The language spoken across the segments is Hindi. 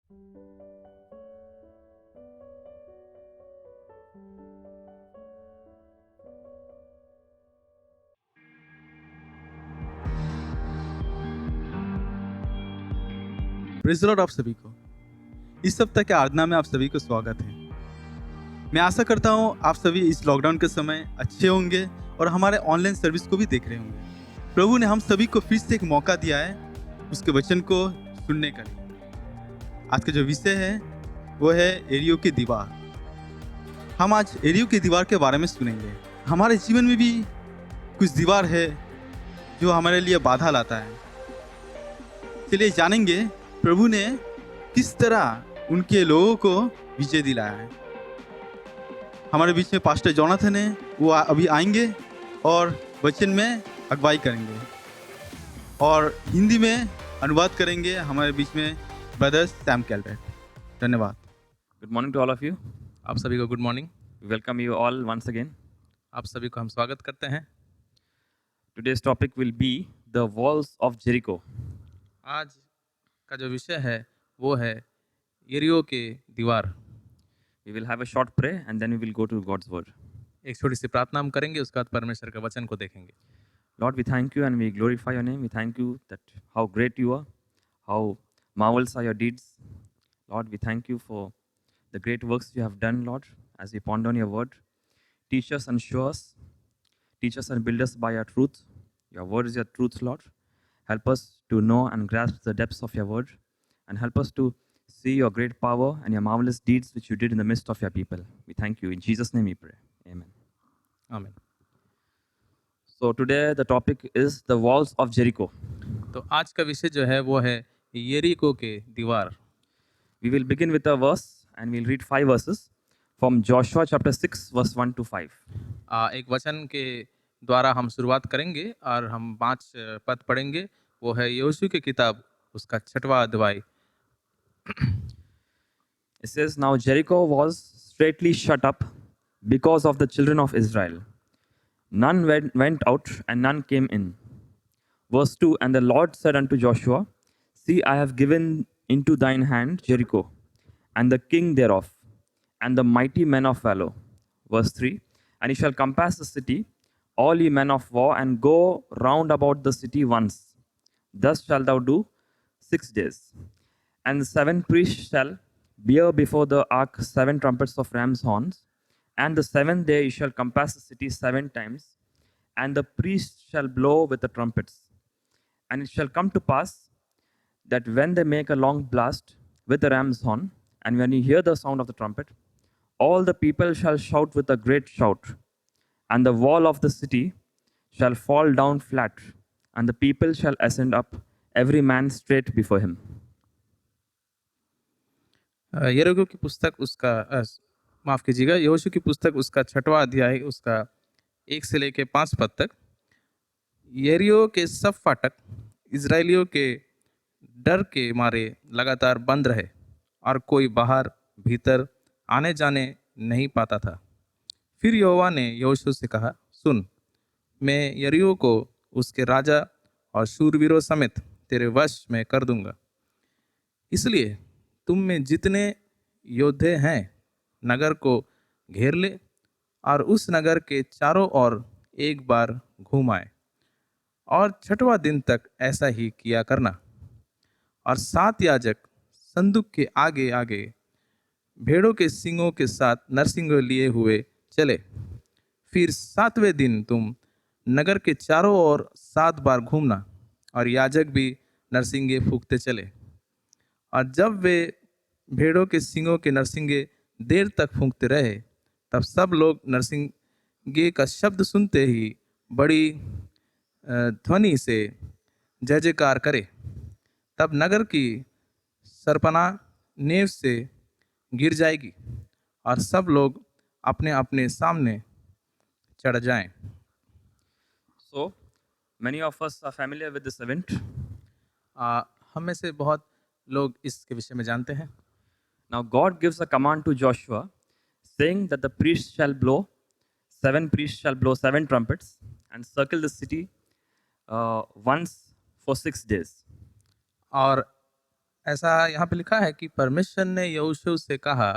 प्रेज़ द लॉर्ड आप सभी को। इस सप्ताह के आराधना में आप सभी को स्वागत है। मैं आशा करता हूँ आप सभी इस लॉकडाउन के समय अच्छे होंगे और हमारे ऑनलाइन सर्विस को भी देख रहे होंगे। प्रभु ने हम सभी को फिर से एक मौका दिया है उसके वचन को सुनने का लिए। आज का जो विषय है वो है एरियो की दीवार। हम आज एरियो की दीवार के बारे में सुनेंगे। हमारे जीवन में भी कुछ दीवार है जो हमारे लिए बाधा लाता है। चलिए जानेंगे प्रभु ने किस तरह उनके लोगों को विजय दिलाया है। हमारे बीच में पास्टर जोनाथन है, वो अभी आएंगे और वचन में अगुवाई करेंगे और हिंदी में अनुवाद करेंगे हमारे बीच में ब्रदर सैम कैल्वेट। धन्यवाद। Good morning to all of you. आप सभी को good morning. We welcome you all once again. आप सभी को हम स्वागत करते हैं। Today's topic will be the walls of Jericho. आज का जो विषय है वो है यरीहो के दीवार। We will have a short prayer and then we will go to God's word. एक छोटी सी प्रार्थना हम करेंगे, उसके बाद परमेश्वर के वचन को देखेंगे। Lord, we thank you and we glorify your name. We thank you that how great you are, how marvelous are your deeds. Lord, we thank you for the great works you have done, Lord, as we ponder on your word. Teach us and show us. Teach us and build us by your truth. Your word is your truth, Lord. Help us to know and grasp the depths of your word, and help us to see your great power and your marvelous deeds which you did in the midst of your people. We thank you. In Jesus' name we pray. Amen. आमीन। So today the topic is the walls of Jericho. तो आज का विषय जो है वो है यरीहो के दीवार। We will begin with a verse and we'll read 5 verses from Joshua chapter 6 verse 1 to 5. एक वचन के द्वारा हम शुरुआत करेंगे और हम 5 पद पढ़ेंगे। वो है यहोशू की किताब उसका 6वां अध्याय। It says, Now Jericho was straitly shut up because of the children of Israel. None went out and none came in. Verse 2, And the Lord said unto Joshua, See, I have given into thine hand Jericho, and the king thereof, and the mighty men of valor. Verse 3, And ye shall compass the city, all ye men of war, and go round about the city once. Thus shalt thou do 6 days. And the 7 priests shall bear before the ark 7 trumpets of ram's horns. And the 7th day ye shall compass the city 7 times, and the priests shall blow with the trumpets. And it shall come to pass that when they make a long blast with the ram's horn, and when you hear the sound of the trumpet, all the people shall shout with a great shout, and the wall of the city shall fall down flat, and the people shall ascend up, every man straight before him. यरीहो की पुस्तक उसका माफ कीजिएगा, यहोशू की पुस्तक उसका 6वां अध्याय उसका 1 से लेके 5 पद तक। यरीहो के सब फाटक इजरायलियों के डर के मारे लगातार बंद रहे और कोई बाहर भीतर आने जाने नहीं पाता था। फिर यहोवा ने यहोशू से कहा, सुन, मैं यरीहो को उसके राजा और शूरवीरों समेत तेरे वश में कर दूंगा। इसलिए तुम में जितने योद्धे हैं नगर को घेर ले और उस नगर के चारों ओर एक बार घूम आए, और 6वां दिन तक ऐसा ही किया करना। और 7 याजक संदूक के आगे आगे भेड़ों के सींगों के साथ नरसिंग लिए हुए चले। फिर 7वें दिन तुम नगर के चारों ओर 7 बार घूमना, और याजक भी नरसिंगे फूंकते चले। और जब वे भेड़ों के सींगों के नरसिंगे देर तक फूंकते रहे, तब सब लोग नरसिंगे का शब्द सुनते ही बड़ी ध्वनि से जय जयकार करे। तब नगर की सरपना नेव से गिर जाएगी और सब लोग अपने अपने सामने चढ़ जाएं। So, many of us are familiar with this event. हम में से बहुत लोग इसके विषय में जानते हैं। Now, God gives a command to Joshua saying that the priests shall blow, 7 priests shall blow 7 trumpets and circle the city once for 6 days. और ऐसा यहाँ पे लिखा है कि परमेश्वर ने यहोशू से कहा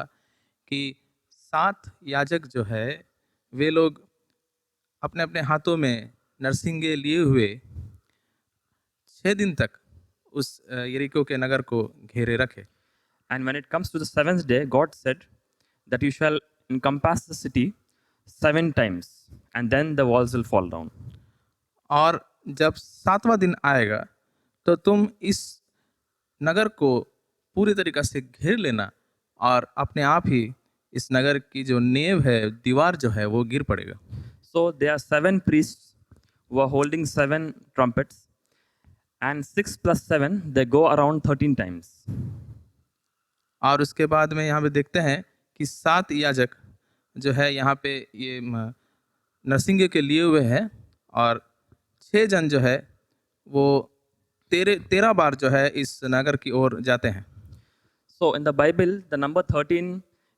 कि 7 याजक जो है वे लोग अपने अपने हाथों में नरसिंगे लिए हुए 6 दिन तक उस यरीको के नगर को घेरे रखे। And when it comes to the seventh day, God said that you shall encompass the city 7 times, and then the walls will fall down. और जब 7वां दिन आएगा तो तुम इस नगर को पूरी तरीक़ा से घेर लेना और अपने आप ही इस नगर की जो नींव है, दीवार जो है वो गिर पड़ेगा। So there are 7 priests who are holding 7 trumpets, and 6 plus 7, they go around 13 times. और उसके बाद में यहाँ पे देखते हैं कि 7 याजक जो है यहाँ पे ये नरसिंगे के लिए हुए हैं और 6 जन जो है वो 13 बार जो है इस नगर की ओर जाते हैं। So in the Bible, the number 13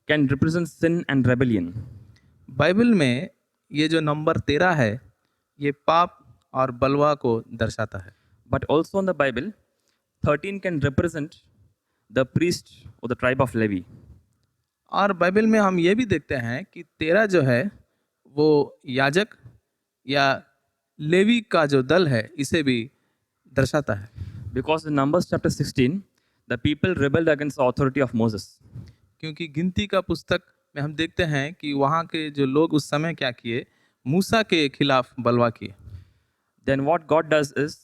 can represent sin and rebellion. Bible में ये जो नंबर 13 है ये पाप और बलवा को दर्शाता है। But also in the Bible, 13 can represent the priest or the tribe of Levi. और बाइबल में हम ये भी देखते हैं कि 13 जो है वो याजक या लेवी का जो दल है इसे भी दर्शाता है। Because in Numbers chapter 16, the people rebelled against the authority of Moses. क्योंकि गिनती का पुस्तक में हम देखते हैं कि वहाँ के जो लोग उस समय क्या किए, मूसा के खिलाफ बलवा किए। Then what God does is,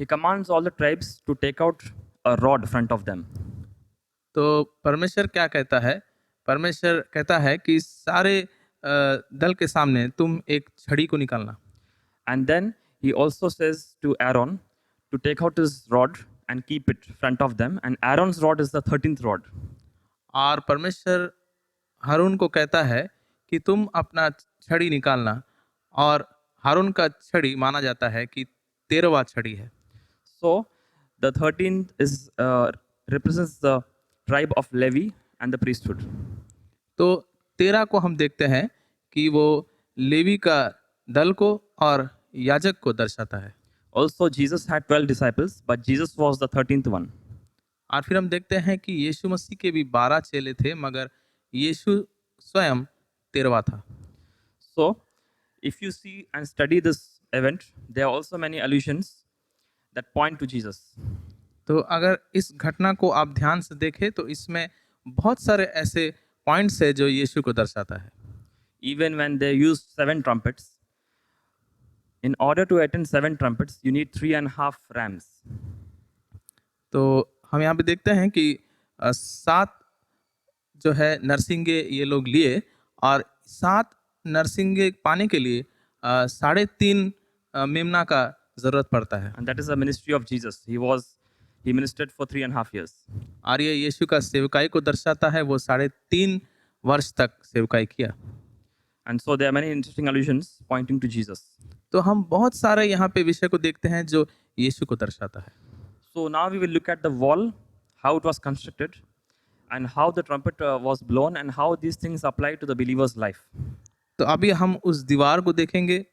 He commands all the tribes to take out a rod front of them. तो परमेश्वर क्या कहता है? परमेश्वर कहता है कि सारे दल के सामने तुम एक छड़ी को निकालना। And then He also says to Aaron to take out his rod and keep it front of them. And Aaron's rod is the 13th rod. और परमेश्वर हारून को कहता है कि तुम अपना छड़ी निकालना और हारून का छड़ी माना जाता है कि 13वां छड़ी है। So the 13th is represents the tribe of Levi and the priesthood. तो 13 को हम देखते हैं कि वो लेवी का दल को और याजक को दर्शाता है। Also Jesus had 12 disciples, but Jesus was the 13th one. और फिर हम देखते हैं कि यीशु मसीह के भी 12 चेले थे मगर यीशु स्वयं 13वां था। So if you see and study this event, there are also many allusions that point to Jesus. तो अगर इस घटना को आप ध्यान से देखें तो इसमें बहुत सारे ऐसे पॉइंट्स है जो यीशु को दर्शाता है। Even when they used 7 trumpets, in order to attend 7 trumpets, you need 3.5 rams. तो हम यहाँ पे देखते हैं कि 7 जो है नरसिंगे ये लोग लिए और 7 नरसिंगे पाने के लिए 3.5 मेमना का जरूरत पड़ता है। And that is the ministry of Jesus. He ministered for 3.5 years. और ये यीशु का सेवकाई को दर्शाता है, वो 3.5 वर्ष तक सेवकाई किया। And so there are many interesting allusions pointing to Jesus. तो हम बहुत सारे यहाँ पे विषय को देखते हैं जो यीशु को दर्शाता है। So now we will look at the wall, how it was constructed, and how the trumpet was blown, and how these things apply to the believer's life. तो अभी हम उस दीवार को देखेंगे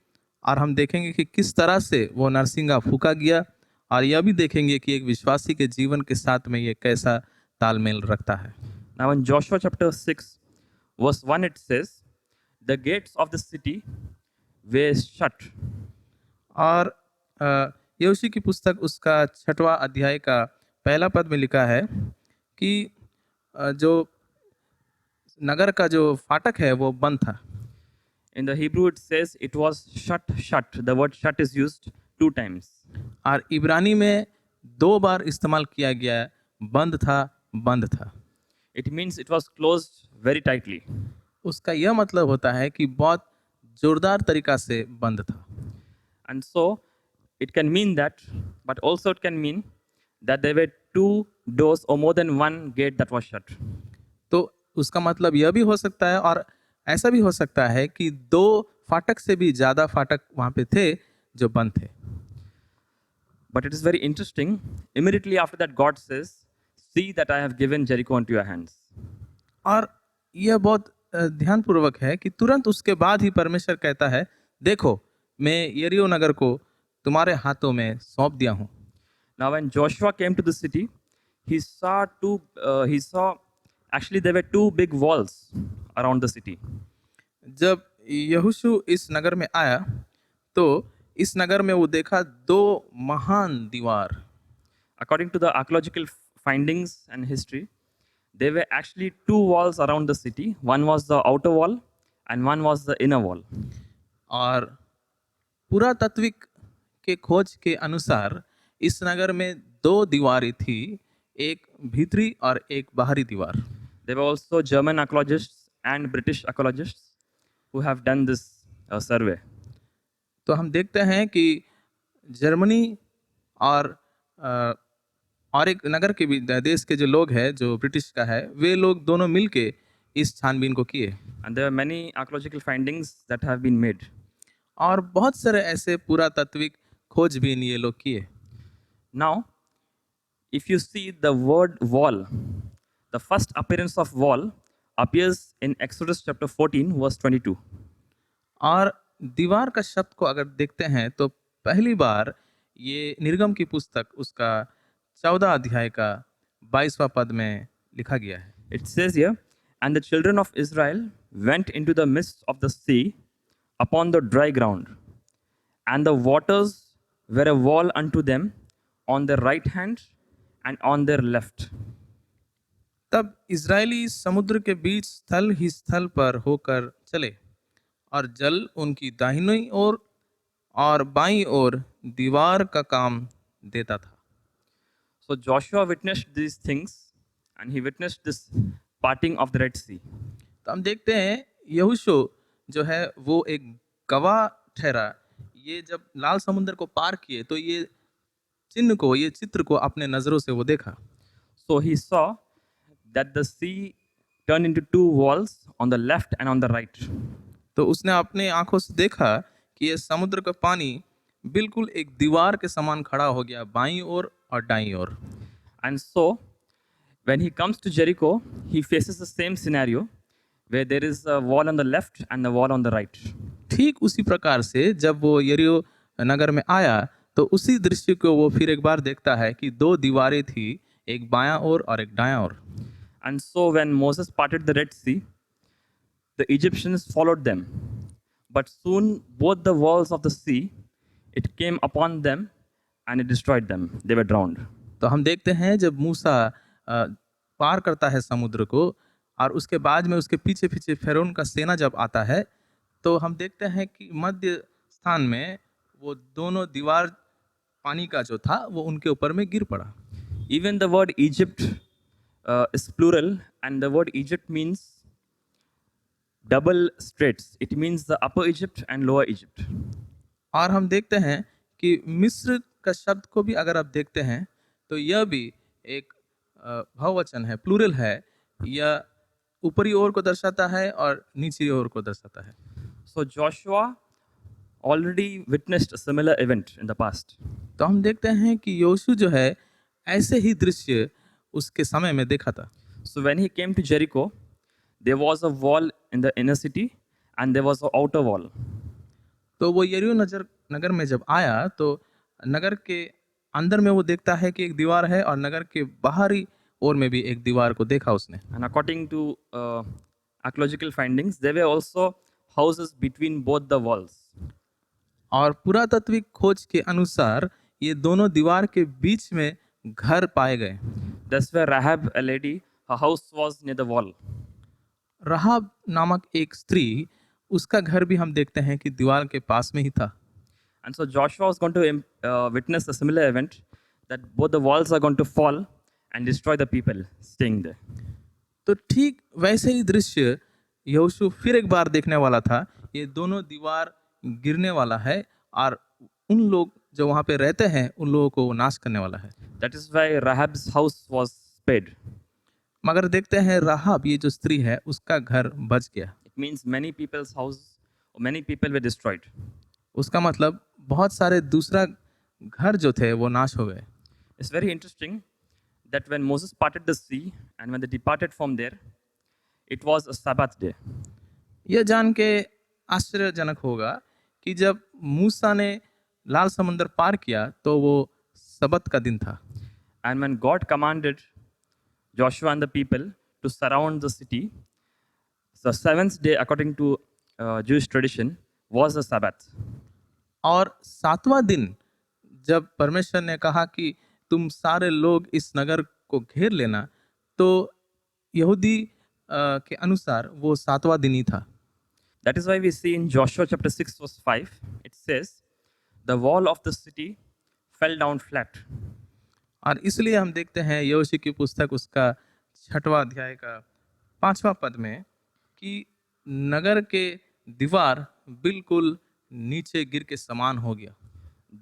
और हम देखेंगे कि किस तरह से वो नरसिंगा फूका गया और यह भी देखेंगे कि एक विश्वासी के जीवन के साथ में ये कैसा तालमेल रखता है। Now in Joshua chapter 6, verse 1 it says, the gates of the city were shut. और यहोशू की पुस्तक उसका 6वां अध्याय का पहला पद में लिखा है कि जो नगर का जो फाटक है वो बंद था। In the Hebrew it says it was shut. The word shut is used 2 times. और इब्रानी में 2 बार इस्तेमाल किया गया है, बंद था। It means it was closed very tightly. उसका यह मतलब होता है कि बहुत जोरदार तरीका से बंद था। And so it can mean that, but also it can mean that there were 2 doors or more than 1 gate that was shut. तो उसका मतलब यह भी हो सकता है और ऐसा भी हो सकता है कि 2 फाटक से भी ज़्यादा फाटक वहाँ पे थे जो बंद थे। But it is very interesting. Immediately after that, God says, see that I have given Jericho into your hands. और यह बहुत ध्यानपूर्वक है कि तुरंत उसके बाद ही परमेश्वर कहता है, देखो मैं यरीहो नगर को तुम्हारे हाथों में सौंप दिया हूँ। Now when Joshua came to the city, he saw actually there were two big walls around the city. जब यहोशू इस नगर में आया तो इस नगर में वो देखा दो महान दीवार। According to the archaeological findings and history, there were actually two walls around the city. One was the outer wall and one was the inner wall. और पुरातात्विक के खोज के अनुसार इस नगर में दो दीवारें थी, एक भीतरी और एक बाहरी दीवार। There were also German archaeologists and British archaeologists who have done this survey. तो हम देखते हैं कि जर्मनी और अ, और एक नगर के भी देश के जो लोग हैं जो ब्रिटिश का है, वे लोग दोनों मिलके इस छानबीन को किए। And there are many archaeological findings that have been made. और बहुत सारे ऐसे पुरातात्विक खोजबीन ये लोग किए। Now, if you see the word wall, the first appearance of wall appears in Exodus chapter 14, verse 22. और दीवार का शब्द को अगर देखते हैं तो पहली बार ये निर्गम की पुस्तक उसका 14 अध्याय का 22वां पद में लिखा गया है। It says here, and the children of Israel went into the midst of the sea upon the dry ground, and the waters were a wall unto them on their right hand and on their left. तब इज़राइली समुद्र के बीच स्थल ही स्थल पर होकर चले और जल उनकी दाहिनी ओर और बाईं ओर दीवार का काम देता था। So Joshua witnessed these things, and he witnessed this parting of the Red Sea. तो हम देखते हैं यहोशू जो है वो एक गवाह ठहरा। ये जब लाल समुद्र को पार किए तो ये चिन्ह को, ये चित्र को अपने नज़रों से वो देखा। So he saw that the sea turned into two walls on the left and on the right. तो उसने अपने आंखों से देखा कि ये समुद्र का पानी बिल्कुल एक दीवार के समान खड़ा हो गया, बाईं ओर और दाईं ओर। And so, when he comes to Jericho, he faces the same scenario where there is a wall on the left and the wall on the right. ठीक उसी प्रकार से जब वो यरीहो नगर में आया तो उसी दृश्य को वो फिर एक बार देखता है कि दो दीवारें थी, एक बायां ओर और एक दायां ओर। And so, when Moses parted the Red Sea, the Egyptians followed them. But soon, both the walls of the sea, it came upon them and it destroyed them. They were drowned. तो हम देखते हैं जब मूसा पार करता है समुद्र को और उसके बाद में उसके पीछे पीछे फिरौन का सेना जब आता है तो हम देखते हैं कि मध्य स्थान में वो दोनों दीवार पानी का जो था वो उनके ऊपर में गिर पड़ा। Even the word Egypt is plural, and the word Egypt means double straits. It means the upper Egypt and lower Egypt. और हम देखते हैं कि मिस्र का शब्द को भी अगर आप देखते हैं तो यह भी एक बहुवचन है, प्लूरल है। यह ऊपरी ओर को दर्शाता है और निचली ओर को दर्शाता है। So Joshua already witnessed a similar event in the past. तो हम देखते हैं कि योशू जो है ऐसे ही दृश्य उसके समय में देखा था। So when he came to Jericho, there was a wall in the inner city and there was an outer wall. तो वो यरीहो नगर में जब आया तो नगर के अंदर में वो देखता है कि एक दीवार है और नगर के बाहरी ओर में भी एक दीवार को देखा उसने। And according to archaeological findings, there were also houses between both the walls. और पुरातात्विक खोज के अनुसार ये दोनों दीवार के बीच में घर पाए गए। That's where Rahab, a lady, her house was near the wall. राहाब नामक एक स्त्री, उसका घर भी हम देखते हैं कि दीवार के पास में ही था। And so Joshua was going to witness a similar event, that both the walls are going to fall and destroy the people staying there. तो ठीक वैसे ही दृश्य यहोशू फिर एक बार देखने वाला था। ये दोनों दीवार गिरने वाला है और उन लोग जो वहाँ पे रहते हैं उन लोगों को नाश करने वाला है। That is why Rahab's house was spared. मगर देखते हैं राहाब ये जो स्त्री है उसका घर बच गया। It means many people's house or many people were destroyed. उसका मतलब बहुत सारे दूसरा घर जो थे वो नाश हो गए। It's very interesting that when Moses parted the sea and when they departed from there, it was a Sabbath day. यह जान के आश्चर्यजनक होगा कि जब मूसा ने लाल समुंदर पार किया तो वो सबत का दिन था। And when God commanded Joshua and the people to surround the city. The seventh day, according to Jewish tradition, was the Sabbath. और सातवां दिन जब परमेश्वर ने कहा कि तुम सारे लोग इस नगर को घेर लेना, तो यहूदी के अनुसार वो सातवां दिन ही था। That is why we see in Joshua chapter 6, verse 5, it says, the wall of the city fell down flat. और इसलिए हम देखते हैं यहोशू की पुस्तक उसका 6वां अध्याय का 5वां पद में कि नगर के दीवार बिल्कुल नीचे गिर के समान हो गया।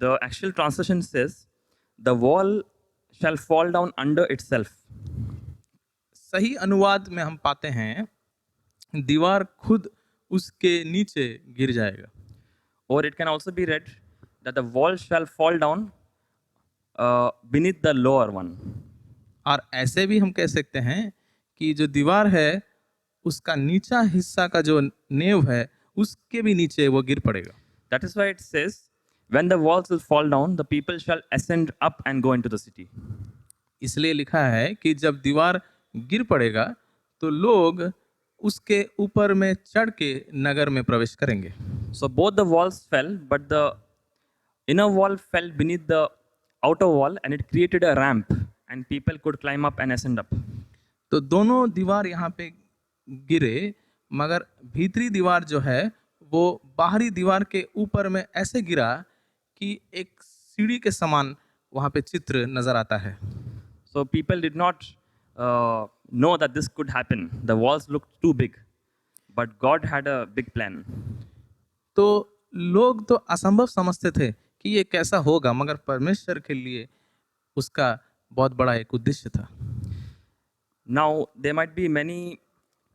The actual translation says, the wall shall fall down under itself. सही अनुवाद में हम पाते हैं दीवार खुद उसके नीचे गिर जाएगा। Or it can also be read that the wall shall fall down beneath the lower one. और ऐसे भी हम कह सकते हैं कि जो दीवार है उसका नीचा हिस्सा का जो नेव है उसके भी नीचे वो गिर पड़ेगा। That is why it says, when the walls will fall down, the people shall ascend up and go into the city. इसलिए लिखा है कि जब दीवार गिर पड़ेगा तो लोग उसके ऊपर में चढ़ के नगर में प्रवेश करेंगे। So both the walls fell, but the inner wall fell beneath the outer wall, and it created a ramp, and people could climb up and ascend up. तो दोनों दीवार यहाँ पे गिरे, मगर भीतरी दीवार जो है वो बाहरी दीवार के ऊपर में ऐसे गिरा कि एक सीढ़ी के समान वहाँ पे चित्र नजर आता है। So people did not know that this could happen. The walls looked too big, but God had a big plan. तो लोग तो असंभव समझते थे कि ये कैसा होगा, मगर परमेश्वर के लिए उसका बहुत बड़ा एक उद्देश्य था। Now, there might be many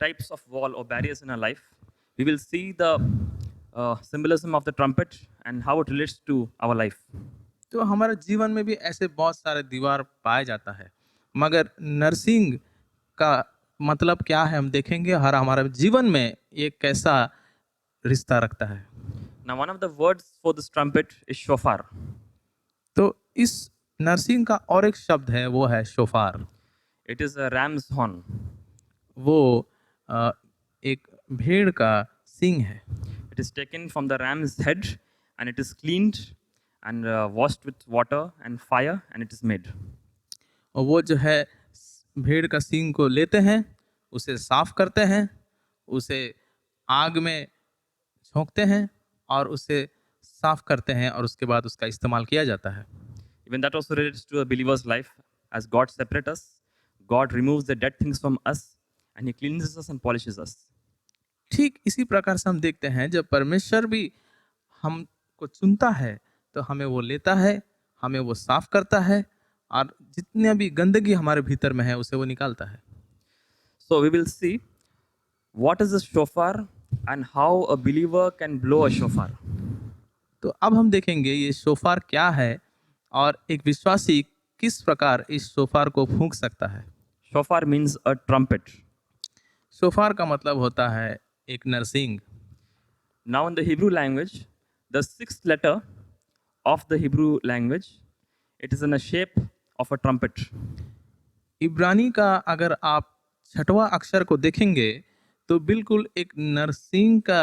types of wall or barriers in our life. We will see the symbolism of the trumpet and how it relates to our life. तो हमारे जीवन में भी ऐसे बहुत सारे दीवार पाए जाता है, मगर नरसिंह का मतलब क्या है हम देखेंगे, हर हमारे जीवन में ये कैसा रिश्ता रखता है। Now, one of the words for this trumpet is shofar. तो इस नरसिंह का और एक शब्द है, वो है शोफार। It is a ram's horn. वो एक भेड़ का सींग है। It is taken from the ram's head and it is cleaned and washed with water and fire and it is made. और वो जो है भेड़ का सींग को लेते हैं, उसे साफ करते हैं, उसे आग में झोंकते हैं और उसे साफ करते हैं और उसके बाद उसका इस्तेमाल किया जाता है। Even that also relates to a believer's life. As God separates us, God removes the dead things from us and He cleanses us and polishes us. ठीक इसी प्रकार से हम देखते हैं जब परमेश्वर भी हमको चुनता है तो हमें वो लेता है, हमें वो साफ करता है और जितने भी गंदगी हमारे भीतर में है उसे वो निकालता है। So we will see what is a shofar and how a believer can blow a shofar. तो अब हम देखेंगे ये शोफार क्या है और एक विश्वासी किस प्रकार इस शोफार को फूंक सकता है। Shofar means a trumpet. शोफार का मतलब होता है एक Narsing. Now in the Hebrew language, the sixth letter of the Hebrew language, it is in the shape of a trumpet. इब्रानी का अगर आप 6वां अक्षर को देखेंगे तो बिल्कुल एक नरसिंग का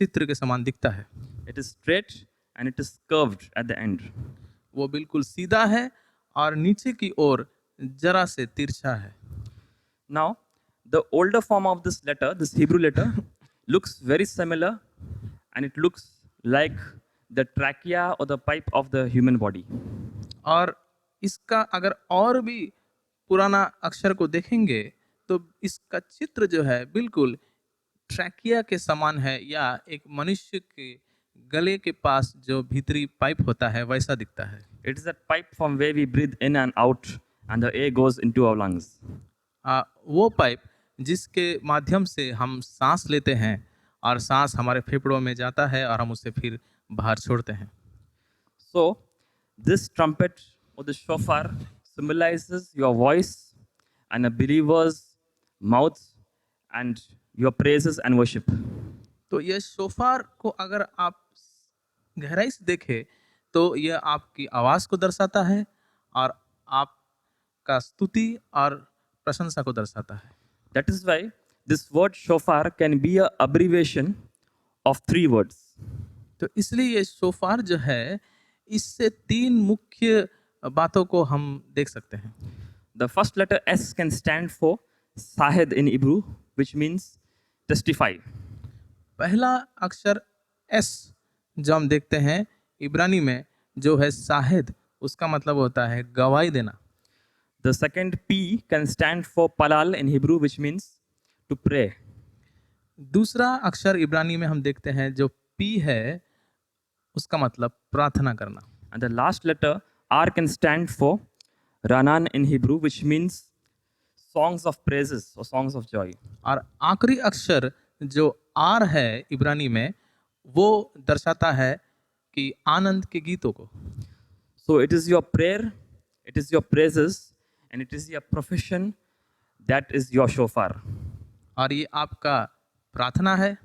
चित्र के समान दिखता है। It is straight and it is curved at the end. वो बिल्कुल सीधा है और नीचे की ओर जरा से तिरछा है। Now, the older form of this letter, this Hebrew letter, looks very similar and it looks like the trachea or the pipe of the human body. और इसका अगर और भी पुराना अक्षर को देखेंगे तो इसका चित्र जो है बिल्कुल ट्रैकिया के समान है, या एक मनुष्य के गले के पास जो भीतरी पाइप होता है वैसा दिखता है। It is that pipe from where we breathe in and out and the air goes into our lungs. वो पाइप जिसके माध्यम से हम सांस लेते हैं और सांस हमारे फेफड़ों में जाता है और हम उसे फिर बाहर छोड़ते हैं। So, this trumpet or the shofar symbolizes your voice and a believer's mouth and your praises and worship. तो यह शोफार को अगर आप गहराई से देखें तो यह आपकी आवाज़ को दर्शाता है और आपका स्तुति और प्रशंसा को दर्शाता है। That is why this word shofar can be a abbreviation of 3 words. तो इसलिए ये शोफार जो है, इससे 3 मुख्य बातों को हम देख सकते हैं। The first letter S can stand for Sahed in Hebrew, which means testify. पहला अक्षर एस जो हम देखते हैं इब्रानी में, जो है साहिद, उसका मतलब होता है गवाही देना। The second P can stand for Palal in Hebrew, which means to pray. दूसरा अक्षर इब्रानी में हम देखते हैं जो पी है, उसका मतलब प्रार्थना करना। And the last letter R can stand for Ranan in Hebrew, which means songs of praises or songs of joy. और आखिरी अक्षर जो आर है इब्रानी में, वो दर्शाता है कि आनंद के गीतों को। So it is your prayer, it is your praises, and it is your profession that is your shofar. और ये आपका प्रार्थना है,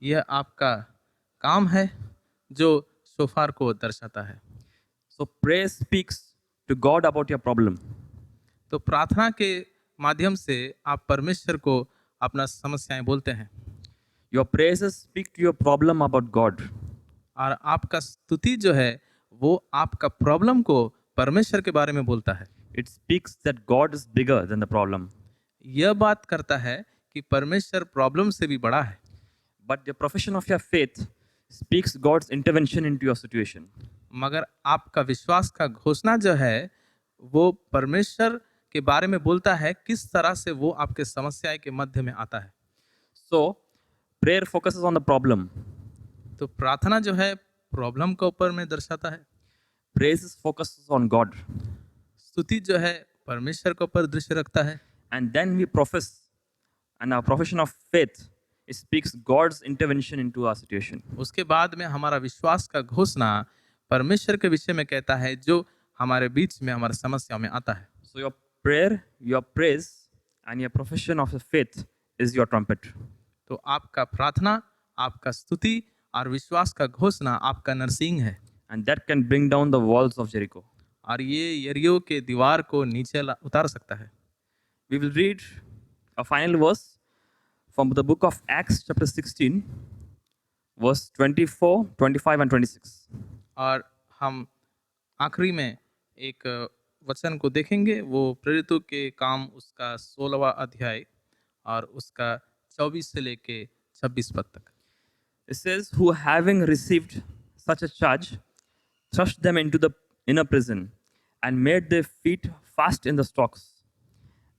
यह आपका काम है जो शोफार को दर्शाता है। So prayer speaks to God about your problem. तो प्रार्थना के माध्यम से आप परमेश्वर को अपना समस्याएं बोलते हैं, Your praises speak to your problem about God. और आपका स्तुति जो है वो आपका प्रॉब्लम को परमेश्वर के बारे में बोलता है। It speaks that God is bigger than the problem. यह बात करता है कि परमेश्वर प्रॉब्लम से भी बड़ा है। But the profession of your faith speaks God's intervention into your situation. मगर आपका विश्वास का घोषणा जो है वो परमेश्वर के बारे में बोलता है, किस तरह से वो आपके समस्याएं के मध्य में आता है। So prayer focuses on the problem. तो प्रार्थना जो है प्रॉब्लम के ऊपर में दर्शाता है, Praises focuses on God. स्तुति जो है परमेश्वर के ऊपर दृश्य रखता है। And then we profess, and our profession of faith it speaks God's intervention into our situation. उसके बाद में हमारा विश्वास का घोषणा परमेश्वर के विषय में कहता है, जो हमारे बीच में हमारे समस्याओं में आता है। So your prayer, your praise, and your profession of faith is your trumpet. तो आपका प्रार्थना, आपका स्तुति और विश्वास का घोषणा आपका नरसिंह है, And that can bring down the walls of Jericho. और ये यरीहो के दीवार को नीचे उतार सकता है। We will read a final verse from the book of Acts, chapter 16, verse 24, 25, and 26. और हम आखिरी में एक वचन को देखेंगे, वो प्रेरितों के काम उसका 16वां अध्याय और उसका 24 से लेके 26 पद तक। It says, who having received such a charge, thrust them into the inner prison and made their feet fast in the stocks.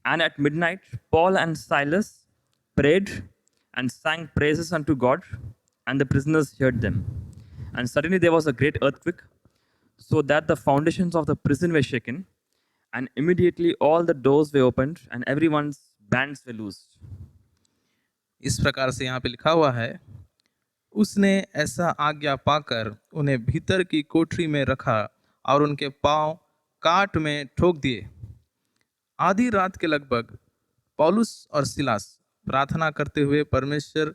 And at midnight, Paul and Silas prayed and sang praises unto God, and the prisoners heard them. And suddenly there was a great earthquake, so that the foundations of the prison were shaken, and immediately all the doors were opened, and everyone's bands were loosed. इस प्रकार से यहाँ पे लिखा हुआ है, उसने ऐसा आज्ञा पाकर उन्हें भीतर की कोठरी में रखा और उनके पांव काट में ठोक दिए। आधी रात के लगभग पौलुस और सिलास प्रार्थना करते हुए परमेश्वर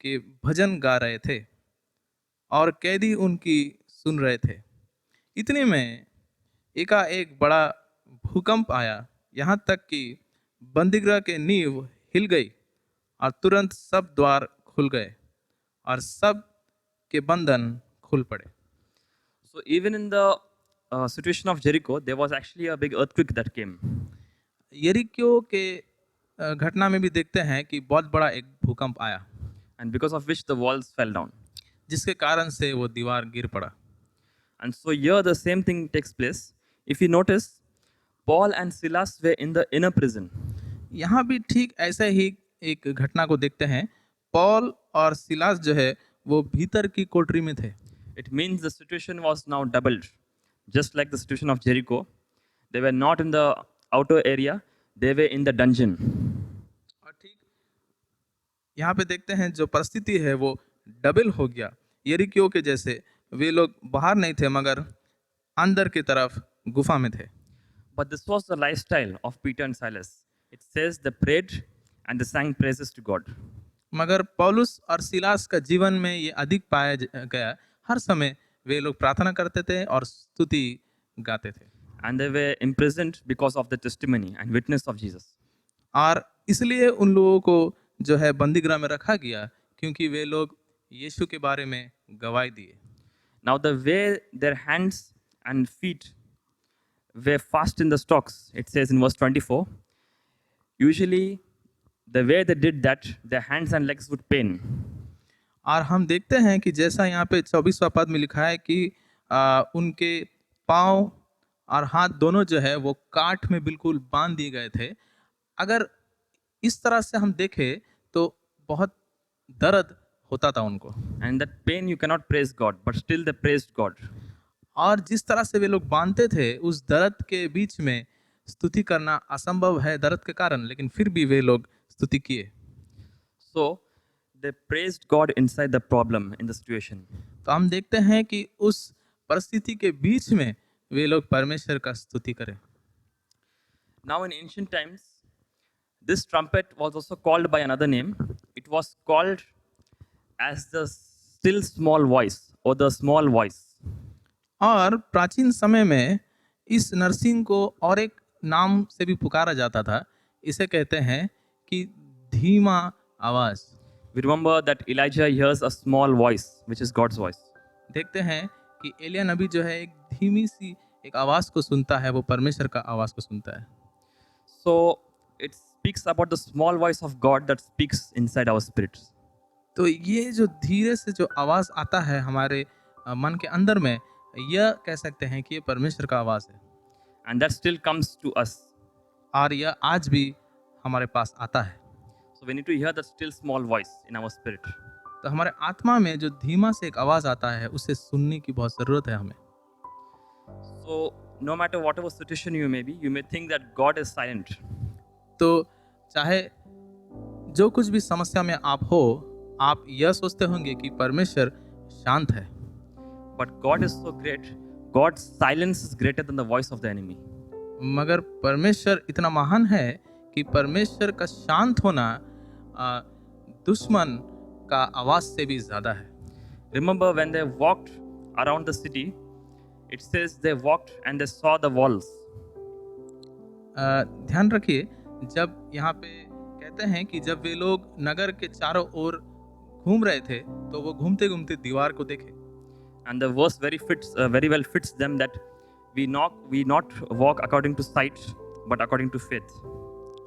के भजन गा रहे थे और कैदी उनकी सुन रहे थे। इतने में एकाएक बड़ा भूकंप आया, यहाँ तक कि बंदीगृह के नींव हिल गई और तुरंत सब द्वार खुल गए और सब के बंधन खुल पड़े। So even in the situation of Jericho, there was actually a big earthquake that came. यरीको के घटना में भी देखते हैं कि बहुत बड़ा एक भूकंप आया, And because of which the walls fell down. जिसके कारण से वो दीवार गिर पड़ा। And so here the same thing takes place. If you notice, Paul and Silas were in the inner prison. यहाँ भी ठीक ऐसे ही एक घटना को देखते हैं, पौल और सिलास जो है वो भीतर की कोठरी में थे। It means the situation was now doubled. Just like the situation of Jericho, they were not in the outer area, they were in the dungeon. और ठीक यहाँ पे देखते हैं जो परिस्थिति है वो डबल हो गया। यरीको के जैसे वे लोग बाहर नहीं थे मगर अंदर की तरफ गुफा में थे। But this was the lifestyle of Peter and Silas. It says they prayed and they sang praises to God. मगर पौलुस और सिलास का जीवन में ये अधिक पाया गया, हर समय वे लोग प्रार्थना करते थे और स्तुति गाते थे। And they were imprisoned because of the testimony and witness of Jesus. और इसलिए उन लोगों को जो है बंदीगृह में रखा गया क्योंकि वे लोग यीशु के बारे में गवाही दिए। Now, the way their hands and feet were fast in the stocks, it says in verse 24, usually the way they did that, their hands and legs would pain. और हम देखते हैं कि जैसा यहाँ पे 24वां पद में लिखा है कि उनके पाँव और हाथ दोनों जो है वो काठ में बिल्कुल बांध दिए गए थे। अगर इस तरह से हम देखें तो बहुत दर्द होता था उनको। And that pain you cannot praise God, but still they praised God. और जिस तरह से वे लोग बांधते थे उस दर्द के बीच में स्तुति करना असंभव है दर्द के कारण, लेकिन फिर भी वे लोग स्तुति किए। So they praised God inside the problem, in the situation. तो हम देखते हैं कि उस परिस्थिति के बीच में वे लोग परमेश्वर का स्तुति करें। Now, in ancient times, this trumpet was also called by another name. It was called as the still small voice or the small voice. और प्राचीन समय में इस नरसिंह को और एक नाम से भी पुकारा जाता था। इसे कहते हैं कि धीमा आवाज। We remember that Elijah hears a small voice, which is God's voice. देखते हैं कि एलिया नबी जो है एक धीमी सी एक आवाज को सुनता है, वो परमेश्वर का आवाज को सुनता है। So it speaks about the small voice of God that speaks inside our spirits. तो ये जो धीरे से जो आवाज आता है हमारे मन के अंदर में, यह कह सकते हैं कि ये परमेश्वर का आवाज है And that still comes to us. और यह आज भी हमारे पास आता है। So we need to hear that still small voice in our spirit. तो हमारे आत्मा में जो धीमा से एक आवाज आता है उसे सुनने की बहुत जरूरत है हमें। So no matter whatever situation you may be, you may think that God is silent. तो चाहे जो कुछ भी समस्या में आप हो, आप यह सोचते होंगे कि परमेश्वर शांत है, But God is so great. God's silence is greater than the voice of the enemy. मगर परमेश्वर इतना महान है कि परमेश्वर का शांत होना दुश्मन का आवाज से भी ज्यादा है। Remember when they walked around the city, it says they walked and they saw the walls. ध्यान रखिए, जब यहाँ पे कहते हैं कि जब वे लोग नगर के चारों ओर घूम रहे थे तो वो घूमते घूमते दीवार को देखे। And the verse very well fits them that we not walk according to sight, but according to faith.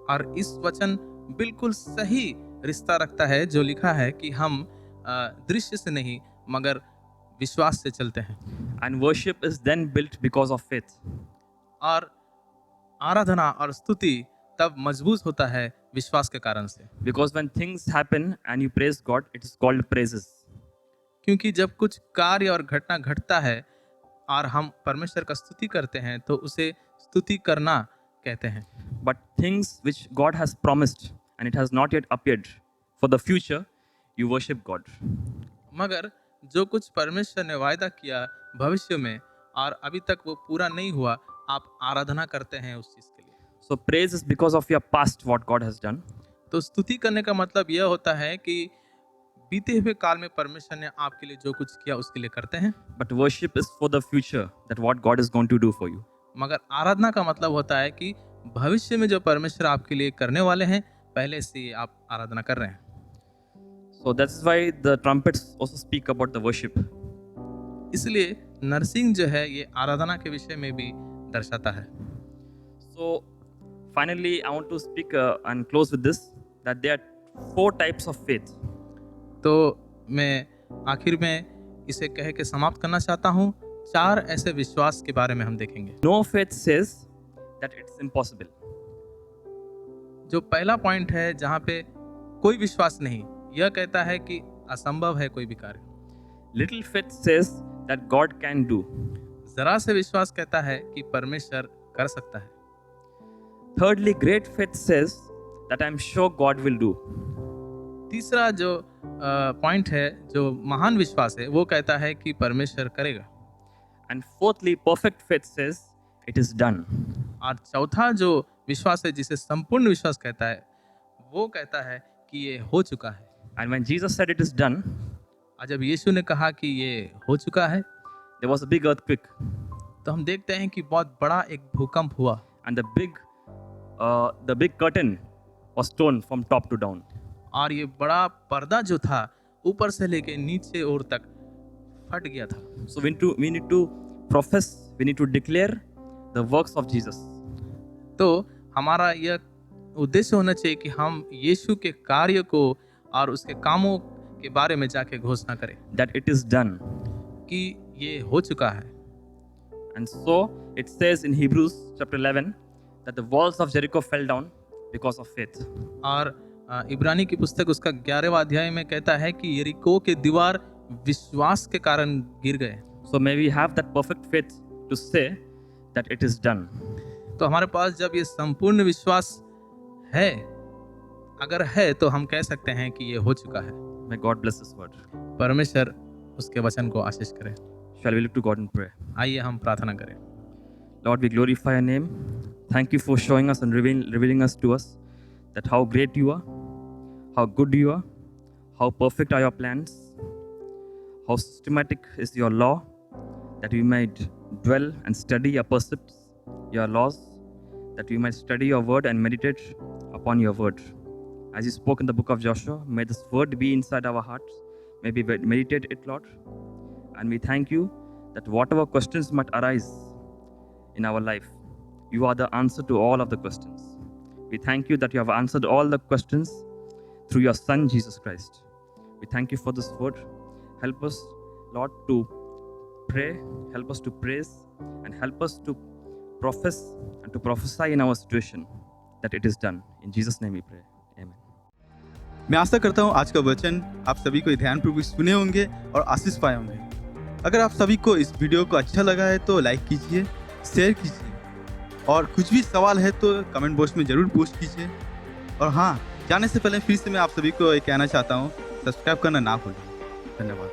और इस वचन बिल्कुल सही रिश्ता रखता है जो लिखा है कि हम दृश्य से नहीं मगर विश्वास से चलते हैं। And worship is then built because of faith. और आराधना और स्तुति तब मजबूत होता है विश्वास के कारण से। Because when things happen and you praise God, it is called praises. क्योंकि जब कुछ कार्य और घटना घटता है और हम परमेश्वर का स्तुति करते हैं तो उसे स्तुति करना कहते हैं। But things which God has promised and it has not yet appeared, for the future, you worship God. मगर जो कुछ परमेश्वर ने वायदा किया भविष्य में और अभी तक वो पूरा नहीं हुआ, आप आराधना करते हैं उस चीज के लिए। So praise is because of your past, what God has done. तो स्तुति करने का मतलब यह होता है कि बीते हुए काल में परमेश्वर ने आपके लिए जो कुछ किया उसके लिए करते हैं। But worship is for the future, that what God is going to do for you. मगर आराधना का मतलब होता है कि भविष्य में जो परमेश्वर आपके लिए करने वाले हैं पहले से ही आप आराधना कर रहे हैं। So that's why the trumpets also speak about the worship. इसलिए नरसिंह जो है ये आराधना के विषय में भी दर्शाता है। So finally, I want to speak and close with this, that there are 4 types of faith. तो मैं आखिर में इसे कह के समाप्त करना चाहता हूँ। 4 ऐसे विश्वास के बारे में हम देखेंगे। No faith says that it's impossible. जो पहला पॉइंट है जहाँ पे कोई विश्वास नहीं, यह कहता है कि असंभव है कोई भी कार्य। Little faith says that God can do. जरा से विश्वास कहता है कि परमेश्वर कर सकता है। Thirdly, great faith says that I'm sure God will do. तीसरा जो पॉइंट है, जो महान विश्वास है, वो कहता है कि परमेश्वर करेगा। And fourthly, perfect faith says it is done. और चौथा जो विश्वास है जिसे संपूर्ण विश्वास कहता है, वो कहता है कि ये हो चुका है। And when Jesus said it is done, और जब यीशु ने कहा कि ये हो चुका है, there was a big earthquake. तो हम देखते हैं कि बहुत बड़ा एक भूकंप हुआ And the big curtain was torn from top to down. और ये बड़ा पर्दा जो था ऊपर से लेके नीचे और तक फट गया था। So we need to profess, we need to declare the works of Jesus. तो हमारा यह उद्देश्य होना चाहिए कि हम यीशु के कार्य को और उसके कामों के बारे में जाके घोषणा करें That it is done. कि ये हो चुका है। And so it says in Hebrews chapter 11 that the walls of Jericho fell down because of faith. और इब्रानी की पुस्तक उसका 11वां अध्याय में कहता है कि यरीको के दीवार विश्वास के कारण गिर गए। So may we have that perfect faith to say that it is done. तो हमारे पास जब ये संपूर्ण विश्वास है, अगर है तो हम कह सकते हैं कि ये हो चुका है। May God bless His word. परमेश्वर उसके वचन को आशीष करे। Shall we look to God in prayer? आइए हम प्रार्थना करें। Lord, we glorify your name. Thank you for showing us and revealing us to us that how great you are, how good you are, how perfect are your plans, how systematic is your law, that we might dwell and study your precepts, your laws, that we might study your word and meditate upon your word. As you spoke in the book of Joshua, may this word be inside our hearts. May we meditate it, Lord. And we thank you that whatever questions might arise in our life, you are the answer to all of the questions. We thank you that you have answered all the questions through your Son, Jesus Christ. We thank you for this word. Help us, Lord, to pray, help us to praise, and help us to profess and to prophesy in our situation that it is done. In Jesus' name we pray. Amen. मैं आशा करता हूँ आज का वचन आप सभी को ध्यानपूर्वक सुने होंगे और आशीष पाए होंगे। अगर आप सभी को इस वीडियो को अच्छा लगा है तो लाइक कीजिए, शेयर कीजिए और कुछ भी सवाल है तो कमेंट बॉक्स में ज़रूर पोस्ट कीजिए। और हाँ, जाने से पहले फिर से मैं आप सभी को ये कहना चाहता हूँ, सब्सक्राइब करना ना भूलें। धन्यवाद।